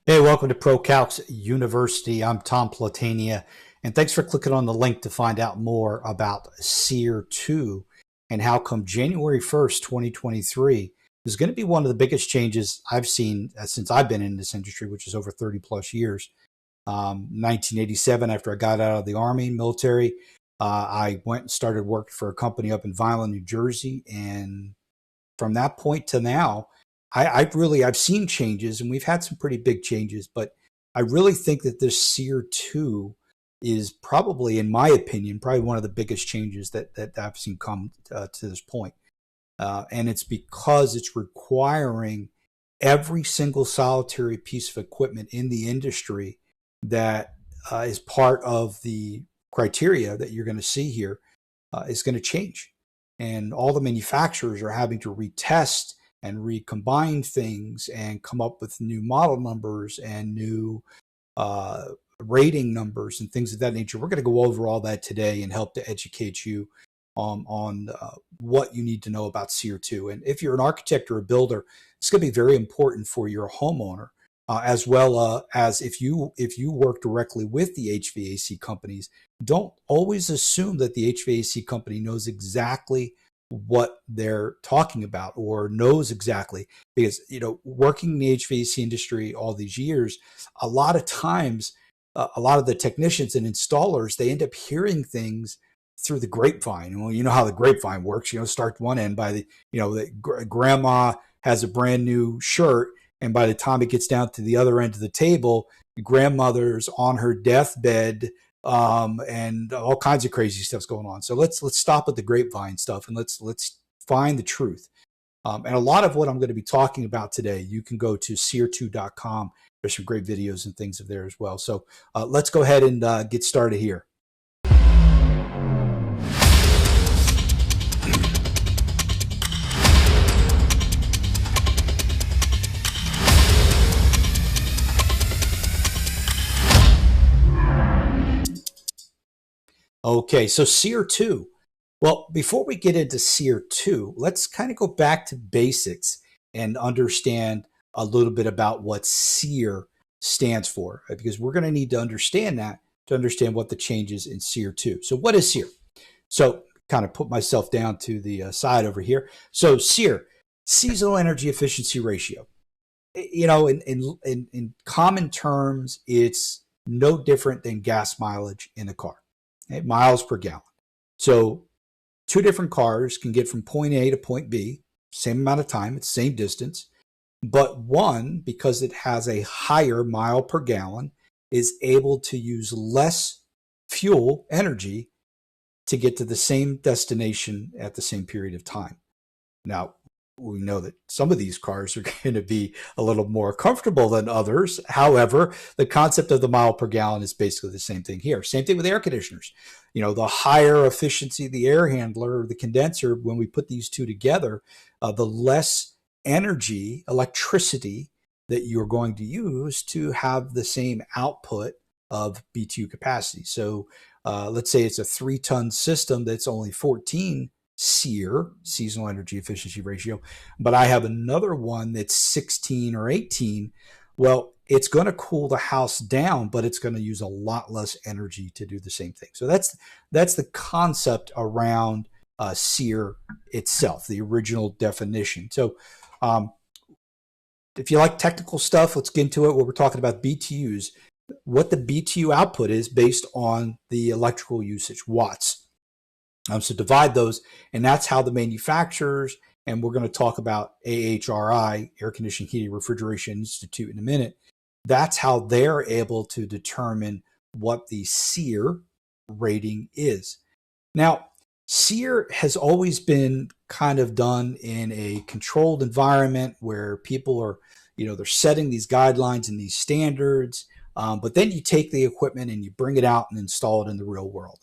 Hey, welcome to ProCalcs University. I'm Tom Platania, and thanks for clicking on the link to find out more about SEER2 and how come January 1st, 2023 is going to be one of the biggest changes I've seen since I've been in this industry, which is over 30 plus years. 1987, after I got out of the Army military, I went and started working for a company up in Vineland, New Jersey, and from that point to now, I've seen changes, and we've had some pretty big changes, but I really think that this SEER2 is probably, in my opinion, probably one of the biggest changes that I've seen come to this point. And it's because it's requiring every single solitary piece of equipment in the industry that is part of the criteria that you're going to see here is going to change. And all the manufacturers are having to retest and recombine things and come up with new model numbers and new uh, rating numbers and things of that nature. We're going to go over all that today and help to educate you on what you need to know about SEER2. And if you're an architect or a builder, it's going to be very important for your homeowner, as well as if you work directly with the HVAC companies. Don't always assume that the HVAC company knows exactly what they're talking about or knows exactly, because working in the HVAC industry all these years, a lot of times a lot of the technicians and installers, they end up hearing things through the grapevine. Well, you know how the grapevine works. Start one end by grandma has a brand new shirt, and by the time it gets down to the other end of the table, grandmother's on her deathbed, and all kinds of crazy stuff's going on. So let's stop at the grapevine stuff and let's find the truth. And a lot of what I'm going to be talking about today, you can go to SEER2.com. There's some great videos and things of there as well. So let's go ahead and get started here. Okay, so SEER2. Well, before we get into SEER2, let's kind of go back to basics and understand a little bit about what SEER stands for, right? Because we're going to need to understand that to understand what the changes in SEER2. So what is SEER? So kind of put myself down to the side over here. So SEER, seasonal energy efficiency ratio. In common terms, it's no different than gas mileage in a car. Okay, miles per gallon. So two different cars can get from point A to point B, same amount of time, it's the same distance, but one, because it has a higher mile per gallon, is able to use less fuel energy to get to the same destination at the same period of time. Now, we know that some of these cars are going to be a little more comfortable than others. However, the concept of the mile per gallon is basically the same thing here. Same thing with air conditioners. The higher efficiency the air handler or the condenser, when we put these two together, the less energy, electricity that you're going to use to have the same output of BTU capacity. So let's say it's a 3-ton system that's only 14 SEER, seasonal energy efficiency ratio, but I have another one that's 16 or 18. Well, it's going to cool the house down, but it's going to use a lot less energy to do the same thing. So that's the concept around SEER itself, the original definition. So if you like technical stuff, let's get into it. What we're talking about BTUs, what the BTU output is based on the electrical usage, watts. So divide those, and that's how the manufacturers, and we're going to talk about AHRI, Air Conditioning, Heating, Refrigeration Institute, in a minute. That's how they're able to determine what the SEER rating is. Now, SEER has always been kind of done in a controlled environment where people are, they're setting these guidelines and these standards, but then you take the equipment and you bring it out and install it in the real world.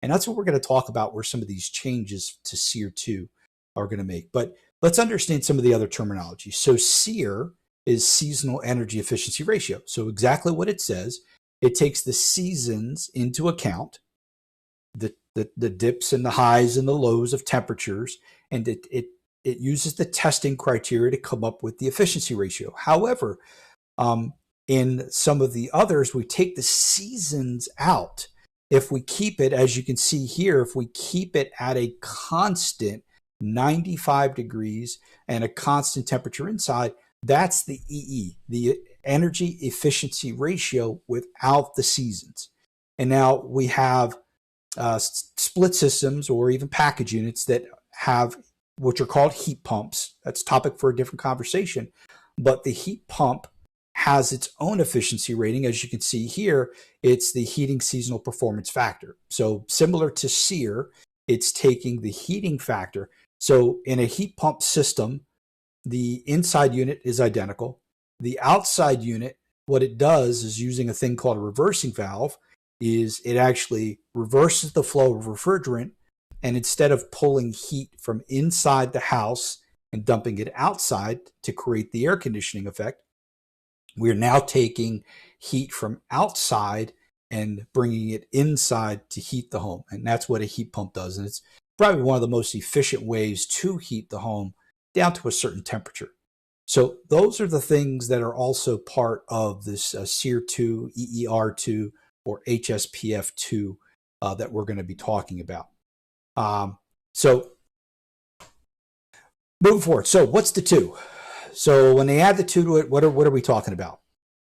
And that's what we're going to talk about, where some of these changes to SEER2 are going to make. But let's understand some of the other terminology. So SEER is seasonal energy efficiency ratio. So exactly what it says, it takes the seasons into account, the dips and the highs and the lows of temperatures, and it uses the testing criteria to come up with the efficiency ratio. However, In some of the others, we take the seasons out. If we keep it, as you can see here, if we keep it at a constant 95 degrees and a constant temperature inside, that's the EE, the energy efficiency ratio without the seasons. And now we have split systems or even package units that have, which are called heat pumps. That's a topic for a different conversation. But the heat pump has its own efficiency rating. As you can see here, it's the heating seasonal performance factor. So similar to SEER, it's taking the heating factor. So in a heat pump system, the inside unit is identical. The outside unit, what it does is using a thing called a reversing valve, is it actually reverses the flow of refrigerant, and instead of pulling heat from inside the house and dumping it outside to create the air conditioning effect, we're now taking heat from outside and bringing it inside to heat the home. And that's what a heat pump does. And it's probably one of the most efficient ways to heat the home down to a certain temperature. So those are the things that are also part of this SEER2, EER2, or HSPF2 that we're going to be talking about. So moving forward. So what's the two? So when they add the two to it, what are we talking about?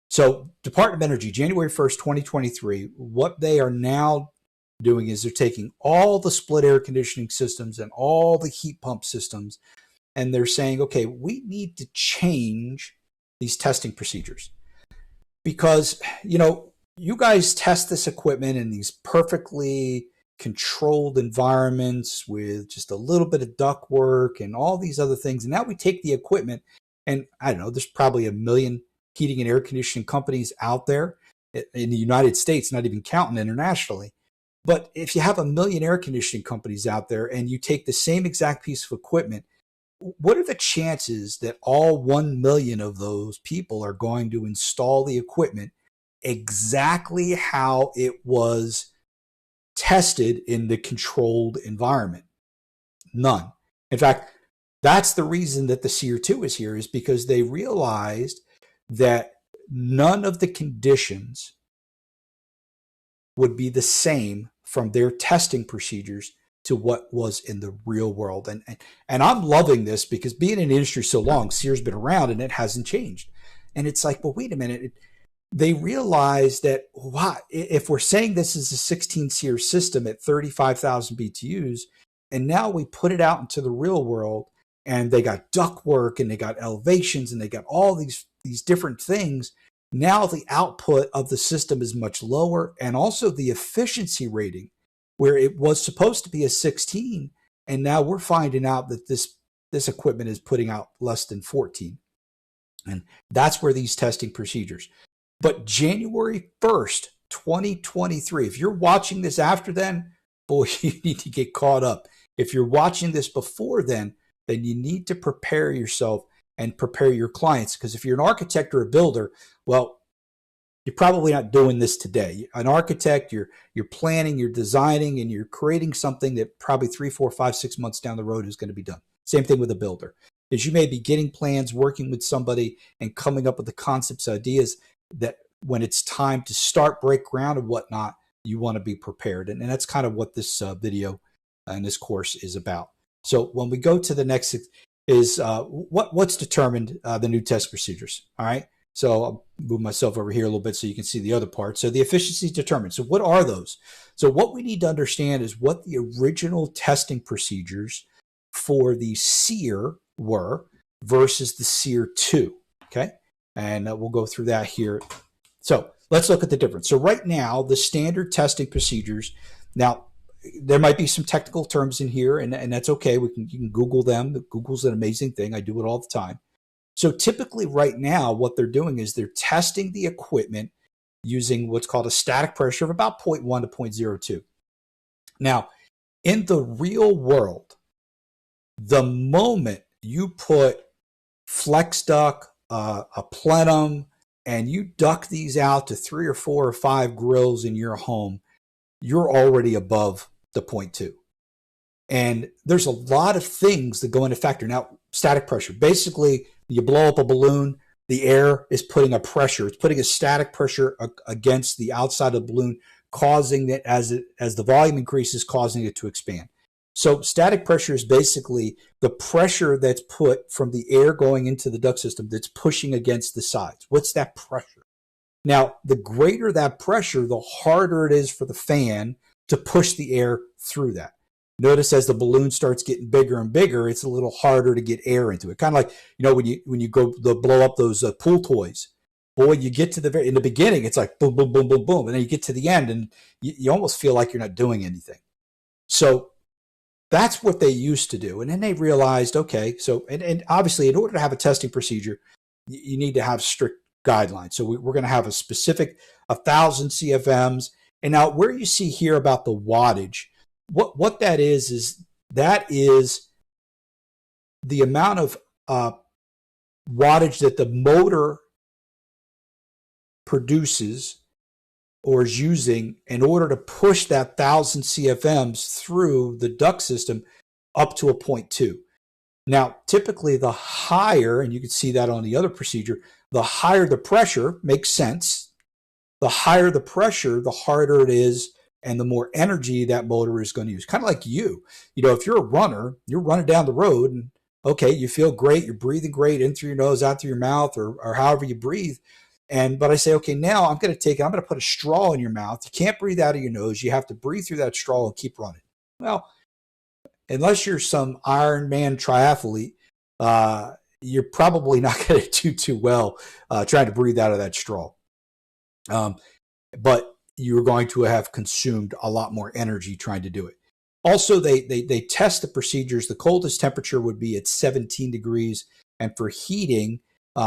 So Department of Energy, January 1st, 2023, what they are now doing is they're taking all the split air conditioning systems and all the heat pump systems, and they're saying, okay, we need to change these testing procedures because, you guys test this equipment in these perfectly controlled environments with just a little bit of duct work and all these other things. And now we take the equipment, and I don't know, there's probably 1 million heating and air conditioning companies out there in the United States, not even counting internationally. But if you have 1 million air conditioning companies out there and you take the same exact piece of equipment, what are the chances that all 1 million of those people are going to install the equipment exactly how it was tested in the controlled environment? None. In fact, that's the reason that the SEER2 is here, is because they realized that none of the conditions would be the same from their testing procedures to what was in the real world. And I'm loving this because being in the industry so long, SEER's been around and it hasn't changed. And it's like, well, wait a minute. They realized that, wow, if we're saying this is a 16 SEER system at 35,000 BTUs, and now we put it out into the real world, and they got duct work, and they got elevations, and they got all these different things, now the output of the system is much lower, and also the efficiency rating, where it was supposed to be a 16, and now we're finding out that this equipment is putting out less than 14. And that's where these testing procedures. But January 1st, 2023, if you're watching this after then, boy, you need to get caught up. If you're watching this before then you need to prepare yourself and prepare your clients. Because if you're an architect or a builder, well, you're probably not doing this today. An architect, you're planning, you're designing, and you're creating something that probably 3, 4, 5, 6 months down the road is going to be done. Same thing with a builder. Is you may be getting plans, working with somebody, and coming up with the concepts, ideas that when it's time to start, break ground and whatnot, you want to be prepared. And that's kind of what this video and this course is about. So when we go to the next is what's determined the new test procedures. All right. So I'll move myself over here a little bit so you can see the other part. So the efficiency is determined. So what are those? So what we need to understand is what the original testing procedures for the SEER were versus the SEER2. Okay. And we'll go through that here. So let's look at the difference. So right now, the standard testing procedures, now there might be some technical terms in here, and that's okay. You can Google them. Google's an amazing thing. I do it all the time. So typically right now, what they're doing is they're testing the equipment using what's called a static pressure of about 0.1 to 0.02. Now, in the real world, the moment you put flex duct, a plenum, and you duct these out to 3 or 4 or 5 grills in your home, you're already above the 0.2. And there's a lot of things that go into factor. Now, static pressure, basically you blow up a balloon, the air is putting a pressure. It's putting a static pressure against the outside of the balloon, causing it, as the volume increases, causing it to expand. So static pressure is basically the pressure that's put from the air going into the duct system that's pushing against the sides. What's that pressure? Now, the greater that pressure, the harder it is for the fan to push the air through that. Notice as the balloon starts getting bigger and bigger, it's a little harder to get air into it. Kind of like, when you go to blow up those pool toys. Boy, you get to in the beginning, it's like boom, boom, boom, boom, boom. And then you get to the end and you almost feel like you're not doing anything. So that's what they used to do. And then they realized, okay, so, and obviously in order to have a testing procedure, you need to have strict guidelines. So we're going to have a specific 1,000 CFMs. And now where you see here about the wattage, what that is that is the amount of wattage that the motor produces or is using in order to push that 1,000 CFMs through the duct system up to a 0.2. Now, typically the higher, and you can see that on the other procedure, the higher the pressure, makes sense. The higher the pressure, the harder it is and the more energy that motor is going to use. Kind of like if you're a runner, you're running down the road and okay, you feel great, you're breathing great in through your nose, out through your mouth, or however you breathe. But I say, okay, now I'm going to put a straw in your mouth. You can't breathe out of your nose. You have to breathe through that straw and keep running. Well, unless you're some Ironman triathlete, you're probably not going to do too well trying to breathe out of that straw. But you're going to have consumed a lot more energy trying to do it. Also, they test the procedures. The coldest temperature would be at 17 degrees, and for heating,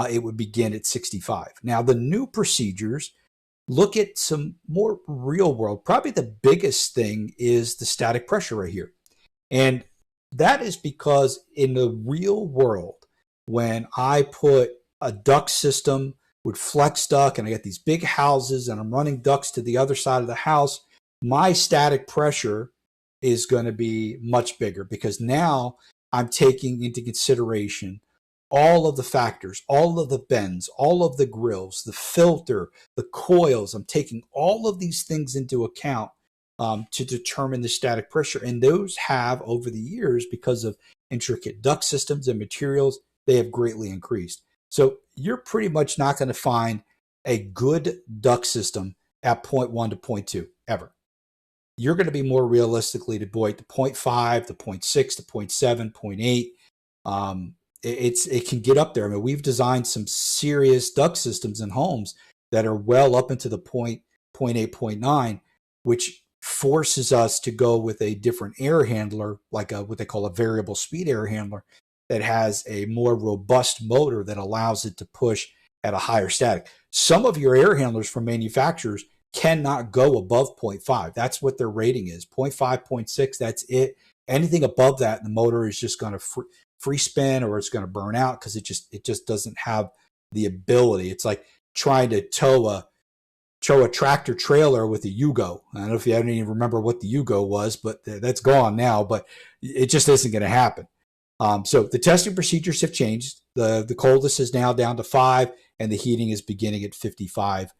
it would begin at 65. Now, the new procedures look at some more real world. Probably the biggest thing is the static pressure right here. And that is because in the real world, when I put a duct system with flex duct and I got these big houses and I'm running ducts to the other side of the house, my static pressure is going to be much bigger because now I'm taking into consideration all of the factors, all of the bends, all of the grills, the filter, the coils. I'm taking all of these things into account to determine the static pressure. And those have, over the years, because of intricate duct systems and materials, they have greatly increased. So you're pretty much not going to find a good duct system at 0.1 to 0.2 ever. You're going to be more realistically deployed to 0.5, to 0.6, to 0.7, 0.8. It can get up there. I mean, we've designed some serious duct systems in homes that are well up into the 0.8, 0.9, which forces us to go with a different air handler, like what they call a variable speed air handler, that has a more robust motor that allows it to push at a higher static. Some of your air handlers from manufacturers cannot go above 0.5. That's what their rating is. 0.5, 0.6, that's it. Anything above that, the motor is just going to free spin or it's going to burn out because it just doesn't have the ability. It's like trying to tow a tractor trailer with a Yugo. I don't know if you even remember what the Yugo was, but that's gone now, but it just isn't going to happen. So the testing procedures have changed. The coldest is now down to 5 and the heating is beginning at 55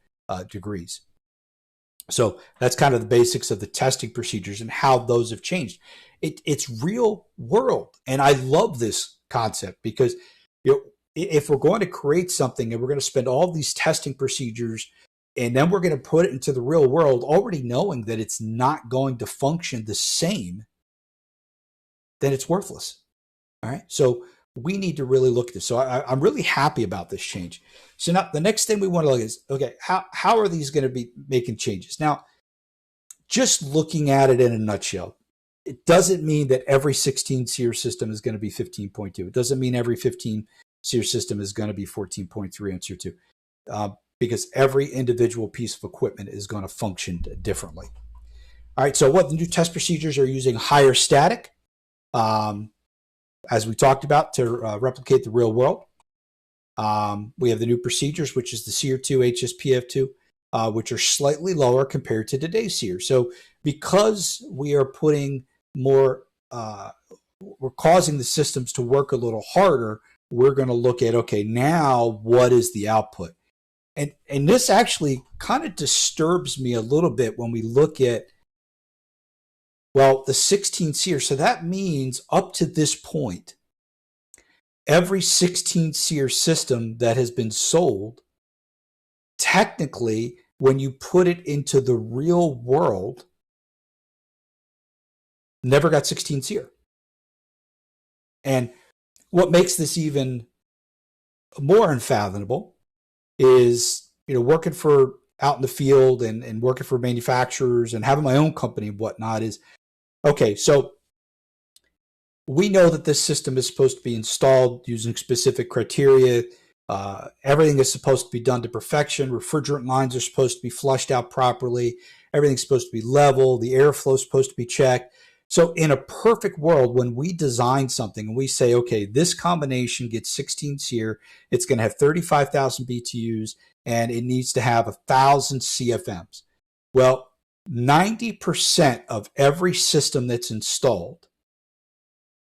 degrees. So that's kind of the basics of the testing procedures and how those have changed. It's real world. And I love this concept because if we're going to create something and we're going to spend all these testing procedures and then we're going to put it into the real world, already knowing that it's not going to function the same, then it's worthless. All right. So we need to really look at this. So I'm really happy about this change. So now the next thing we want to look at is, okay, how are these going to be making changes? Now, just looking at it in a nutshell, it doesn't mean that every 16 SEER system is going to be 15.2. It doesn't mean every 15 SEER system is going to be 14.3 on SEER2, because every individual piece of equipment is going to function differently. All right. So what the new test procedures are using higher static, as we talked about, to replicate the real world. We have the new procedures, which is the SEER2 HSPF2, which are slightly lower compared to today's SEER. So because we are putting more, we're causing the systems to work a little harder, we're going to look at, okay, now what is the output? And this actually kind of disturbs me a little bit when we look at, well, the 16 SEER. So that means up to this point, every 16 SEER system that has been sold, technically, when you put it into the real world, never got 16 SEER. And what makes this even more unfathomable is, working for out in the field and working for manufacturers and having my own company and whatnot is, okay, so we know that this system is supposed to be installed using specific criteria. Everything is supposed to be done to perfection. Refrigerant lines are supposed to be flushed out properly. Everything's supposed to be level. The airflow is supposed to be checked. So in a perfect world, when we design something and we say, okay, this combination gets 16 SEER, it's going to have 35,000 BTUs, and it needs to have 1,000 CFMs. Well, 90% of every system that's installed,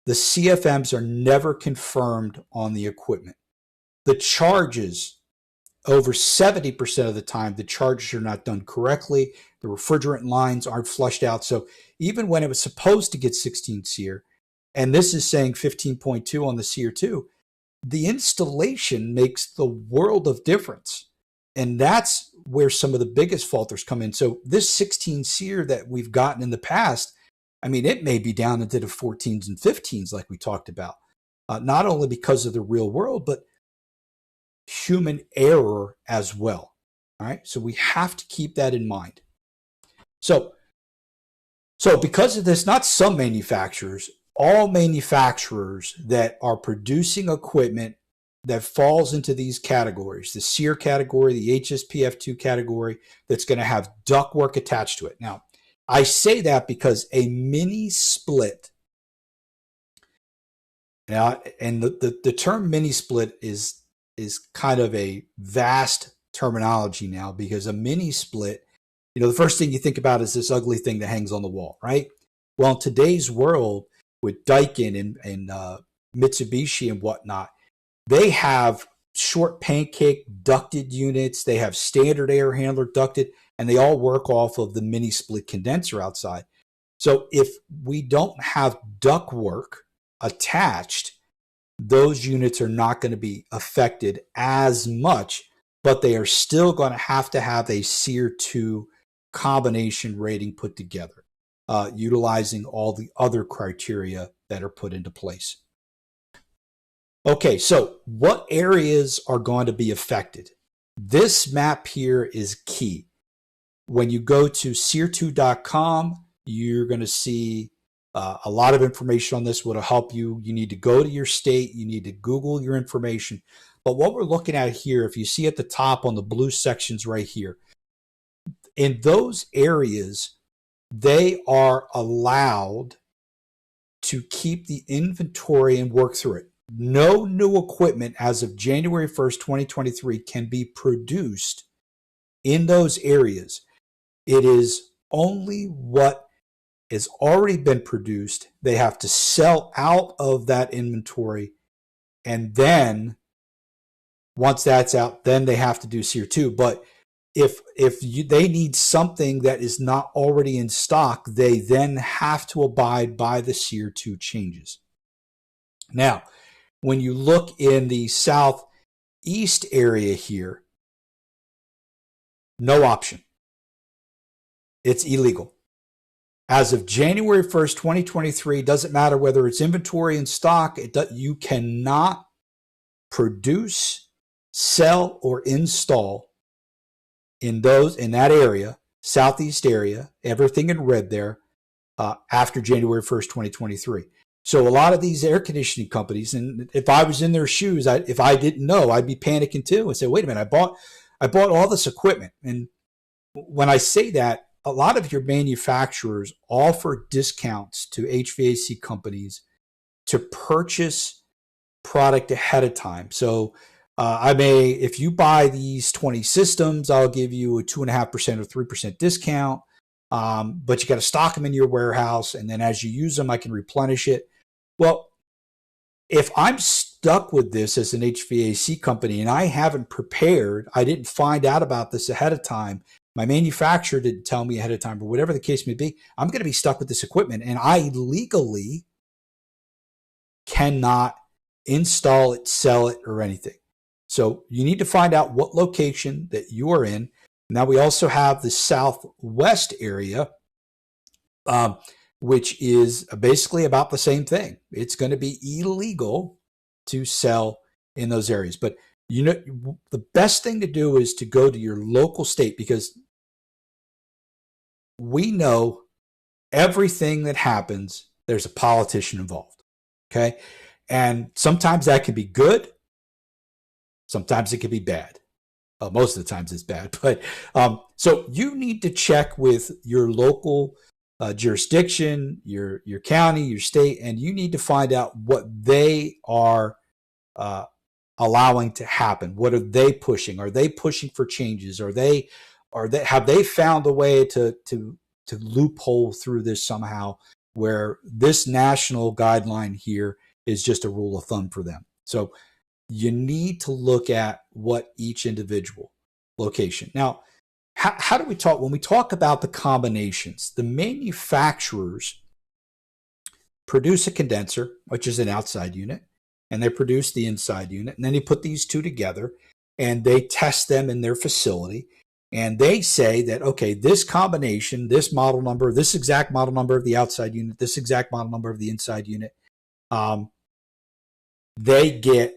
the CFMs are never confirmed on the equipment. The charges, over 70% of the time, the charges are not done correctly. The refrigerant lines aren't flushed out. So even when it was supposed to get 16 SEER, and this is saying 15.2 on the SEER2, the installation makes the world of difference. And that's where some of the biggest falters come in. So this 16 SEER that we've gotten in the past, I mean, it may be down into the 14s and 15s like we talked about, not only because of the real world, but human error as well. All right. So we have to keep that in mind. So because of this, not some manufacturers, all manufacturers that are producing equipment that falls into these categories, the SEER category, the HSPF2 category, that's going to have ductwork attached to it. Now, I say that because a mini split, and the term mini split is kind of a vast terminology now, because a mini split, the first thing you think about is this ugly thing that hangs on the wall, right? Well, in today's world with Daikin and Mitsubishi and whatnot, they have short pancake ducted units. They have standard air handler ducted, and they all work off of the mini split condenser outside. So if we don't have ductwork attached, those units are not going to be affected as much, but they are still going to have a SEER2 combination rating put together, utilizing all the other criteria that are put into place. Okay, so what areas are going to be affected? This map here is key. When you go to SEER2.com, you're going to see a lot of information on this. What'll help you. You need to go to your state. You need to Google your information. But what we're looking at here, if you see at the top on the blue sections right here, in those areas, they are allowed to keep the inventory and work through it. No new equipment as of January 1st, 2023 can be produced in those areas. It is only what has already been produced. They have to sell out of that inventory, and then once that's out, then they have to do SEER2. But if they need something that is not already in stock, they then have to abide by the SEER2 changes. Now, when you look in the southeast area here, no option. It's illegal. As of January 1st, 2023, doesn't matter whether it's inventory in stock, you cannot produce, sell, or install in that area, southeast area, everything in red there, after January 1st, 2023. So a lot of these air conditioning companies, and if I was in their shoes, if I didn't know, I'd be panicking too and say, wait a minute, I bought all this equipment. And when I say that, a lot of your manufacturers offer discounts to HVAC companies to purchase product ahead of time. So if you buy these 20 systems, I'll give you a 2.5% or 3% discount. But you got to stock them in your warehouse, and then as you use them, I can replenish it. Well, if I'm stuck with this as an HVAC company and I haven't prepared, I didn't find out about this ahead of time, my manufacturer didn't tell me ahead of time, or whatever the case may be, I'm going to be stuck with this equipment, and I legally cannot install it, sell it, or anything. So you need to find out what location that you are in. Now we also have the Southwest area, which is basically about the same thing. It's going to be illegal to sell in those areas. But you know, the best thing to do is to go to your local state, because we know everything that happens, there's a politician involved. Okay. And sometimes that can be good. Sometimes it can be bad. Most of the times it's bad. But so you need to check with your local jurisdiction, your county, your state, and you need to find out what they are allowing to happen. What are they pushing? Are they pushing for changes? Have they found a way to loophole through this somehow, where this national guideline here is just a rule of thumb for them? So you need to look at what each individual location. Now, how do we talk when we talk about the combinations? The manufacturers produce a condenser, which is an outside unit, and they produce the inside unit, and then they put these two together and they test them in their facility, and they say that, okay, this combination, this model number, this exact model number of the outside unit, this exact model number of the inside unit, they get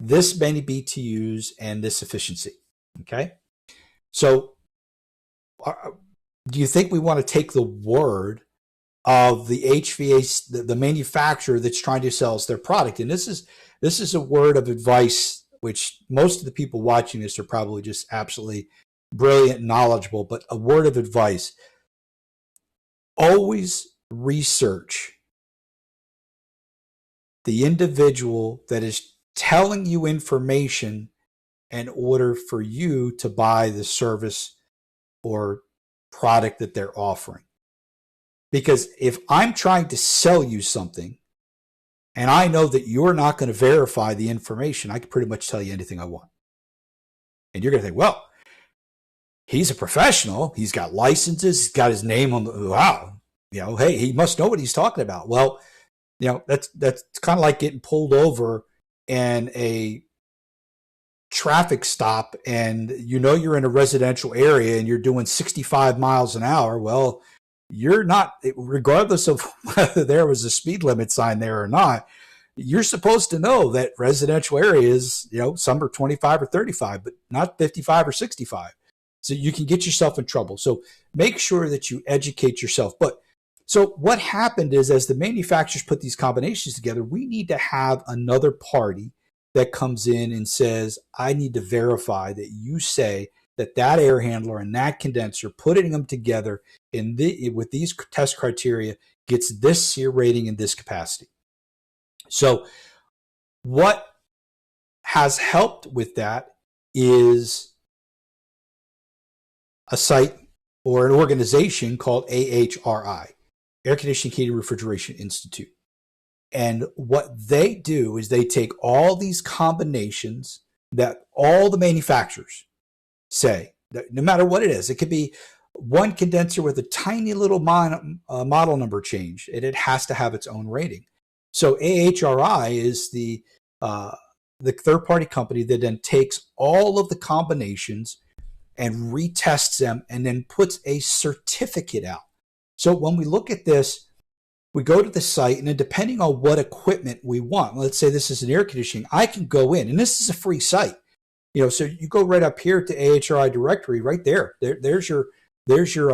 this many BTUs and this efficiency. Okay. So do you think we want to take the word of the HVAC, the manufacturer that's trying to sell us their product? And this is a word of advice, which most of the people watching this are probably just absolutely brilliant and knowledgeable, but a word of advice: always research the individual that is telling you information in order for you to buy the service or product that they're offering. Because if I'm trying to sell you something and I know that you're not going to verify the information, I can pretty much tell you anything I want. And you're going to think, well, he's a professional. He's got licenses. He's got his name on the, wow, hey, he must know what he's talking about. Well, that's kind of like getting pulled over in a traffic stop, and you're in a residential area and you're doing 65 miles an hour. Well, you're not, regardless of whether there was a speed limit sign there or not, you're supposed to know that residential areas, some are 25 or 35, but not 55 or 65. So you can get yourself in trouble. So make sure that you educate yourself. But so what happened is, as the manufacturers put these combinations together, we need to have another party that comes in and says, I need to verify that you say that air handler and that condenser, putting them together with these test criteria, gets this SEER rating and this capacity. So what has helped with that is a site or an organization called AHRI, Air Conditioning, Heating, Refrigeration Institute. And what they do is they take all these combinations that all the manufacturers say, that no matter what it is, it could be one condenser with a tiny little model number change, and it has to have its own rating. So AHRI is the third-party company that then takes all of the combinations and retests them and then puts a certificate out. So when we look at this, we go to the site, and then depending on what equipment we want, let's say this is an air conditioning, I can go in, and this is a free site. So you go right up here to AHRI directory, right there. There's your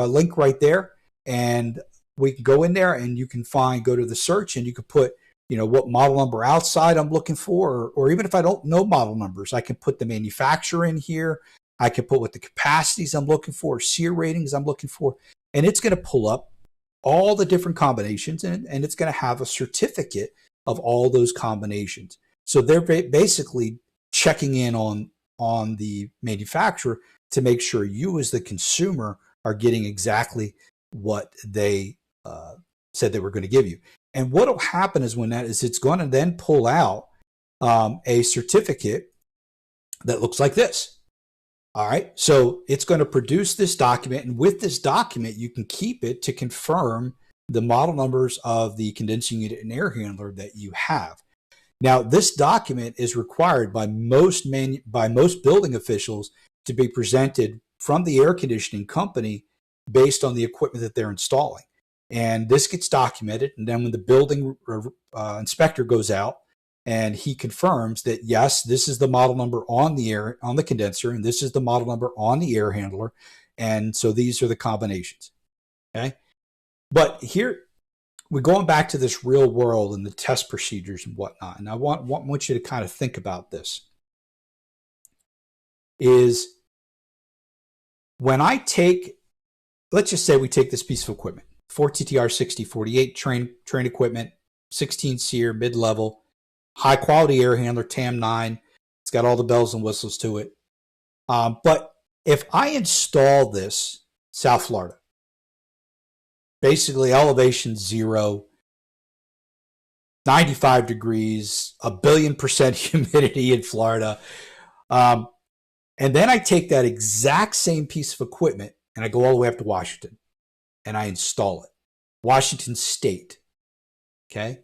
link right there, and we can go in there, and you can go to the search, and you can put what model number outside I'm looking for, or even if I don't know model numbers, I can put the manufacturer in here. I can put what the capacities I'm looking for, SEER ratings I'm looking for, and it's going to pull up all the different combinations, and it's going to have a certificate of all those combinations. So they're basically checking in on the manufacturer to make sure you as the consumer are getting exactly what they said they were going to give you. And what will happen is when that is, it's going to then pull out a certificate that looks like this. All right. So it's going to produce this document. And with this document, you can keep it to confirm the model numbers of the condensing unit and air handler that you have. Now, this document is required by most building officials to be presented from the air conditioning company based on the equipment that they're installing. And this gets documented. And then when the building inspector goes out and he confirms that, yes, this is the model number on the condenser, and this is the model number on the air handler. And so these are the combinations. Okay. But here we're going back to this real world and the test procedures and whatnot. And I want you to kind of think about this. Is when I take, let's just say we take this piece of equipment, 4TTR 6048 train equipment, 16 SEER, mid-level, high quality air handler, TAM9. It's got all the bells and whistles to it. But if I install this South Florida, basically elevation 0, 95 degrees, 1,000,000,000% humidity in Florida. And then I take that exact same piece of equipment and I go all the way up to Washington and I install it. Washington State. Okay.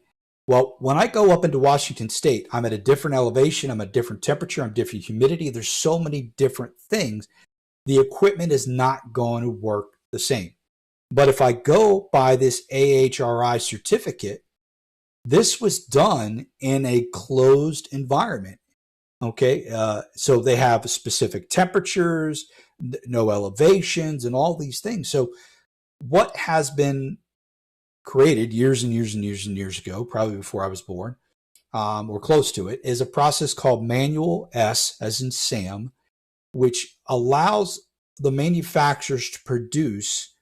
Well, when I go up into Washington State, I'm at a different elevation. I'm at a different temperature. I'm different humidity. There's so many different things. The equipment is not going to work the same. But if I go by this AHRI certificate, this was done in a closed environment. Okay, so they have specific temperatures, no elevations, and all these things. So what has been created years and years and years and years ago, probably before I was born, or close to it, is a process called Manual S, as in Sam, which allows the manufacturers to produce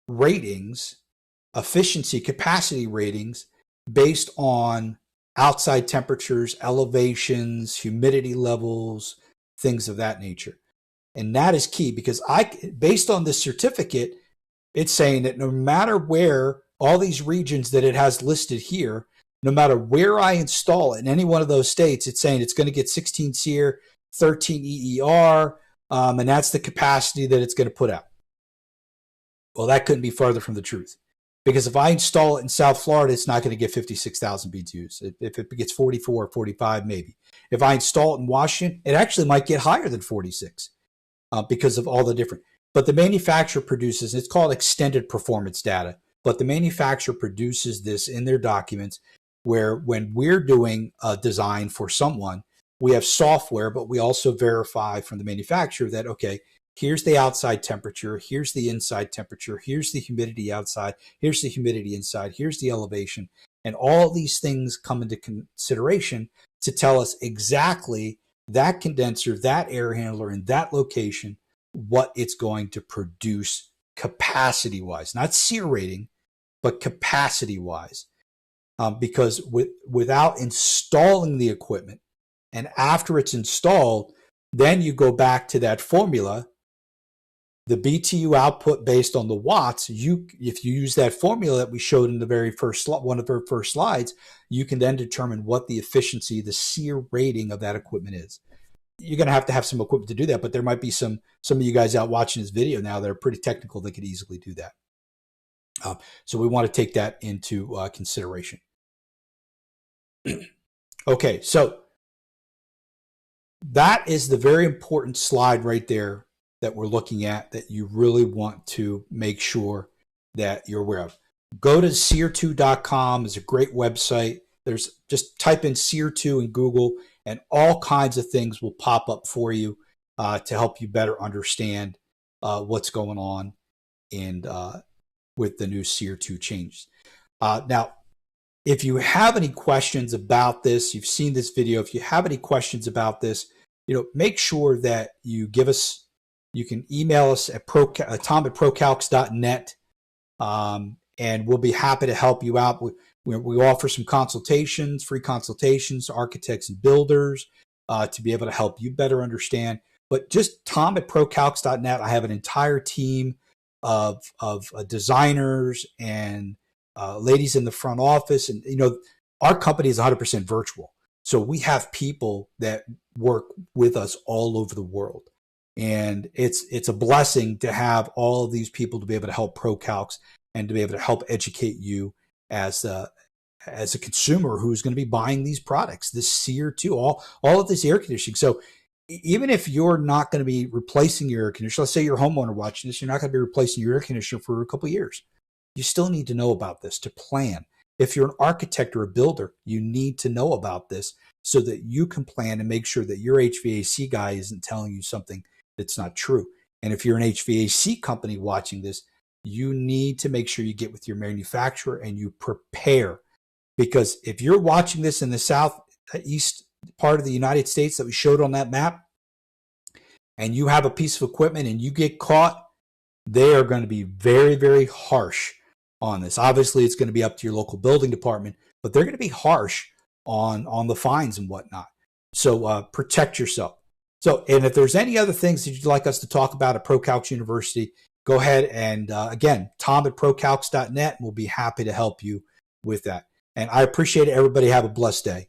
ratings, efficiency, capacity ratings based on outside temperatures, elevations, humidity levels, things of that nature. And that is key because based on this certificate, it's saying that no matter where, all these regions that it has listed here, no matter where I install it in any one of those states, it's saying it's going to get 16 SEER, 13 EER, and that's the capacity that it's going to put out. Well, that couldn't be farther from the truth. Because if I install it in South Florida, it's not going to get 56,000 BTUs. If it gets 44 or 45, maybe. If I install it in Washington, it actually might get higher than 46 because of all the different. But the manufacturer produces, it's called extended performance data, but the manufacturer produces this in their documents where when we're doing a design for someone, we have software, but we also verify from the manufacturer that, okay, here's the outside temperature, here's the inside temperature, here's the humidity outside, here's the humidity inside, here's the elevation. And all these things come into consideration to tell us exactly that condenser, that air handler in that location, what it's going to produce capacity-wise. Not SEER rating, but capacity-wise. Because without installing the equipment, and after it's installed, then you go back to that formula, the BTU output based on the watts. If you use that formula that we showed in the very first one of the first slides, you can then determine what the efficiency, the SEER rating of that equipment is. You're going to have some equipment to do that, but there might be some of you guys out watching this video now that are pretty technical that could easily do that. So we want to take that into consideration. Okay, so that is the very important slide right there that we're looking at that you really want to make sure that you're aware of. Go to SEER2.com. It's a great website. Just type in SEER2 in Google and all kinds of things will pop up for you to help you better understand what's going on with the new SEER2 changes. Now, if you have any questions about this, you've seen this video, if you have any questions about this, make sure that you give us, you can email us at tom@procalcs.net, and we'll be happy to help you out. We offer some consultations, free consultations to architects and builders to be able to help you better understand. But just tom@procalcs.net, I have an entire team of designers and ladies in the front office. And, our company is 100% virtual. So we have people that work with us all over the world. And it's a blessing to have all of these people to be able to help ProCalcs and to be able to help educate you as a consumer who's going to be buying these products, this SEER2, all of this air conditioning. So even if you're not going to be replacing your air conditioner, let's say you're a homeowner watching this, you're not going to be replacing your air conditioner for a couple of years. You still need to know about this to plan. If you're an architect or a builder, you need to know about this so that you can plan and make sure that your HVAC guy isn't telling you something that's not true. And if you're an HVAC company watching this, you need to make sure you get with your manufacturer and you prepare. Because if you're watching this in the southeast part of the United States that we showed on that map, and you have a piece of equipment and you get caught, they are going to be very, very harsh on this. Obviously, it's going to be up to your local building department, but they're going to be harsh on the fines and whatnot. So protect yourself. So, and if there's any other things that you'd like us to talk about at ProCalcs University, go ahead and again, Tom at ProCalcs.net, we'll be happy to help you with that. And I appreciate it. Everybody have a blessed day.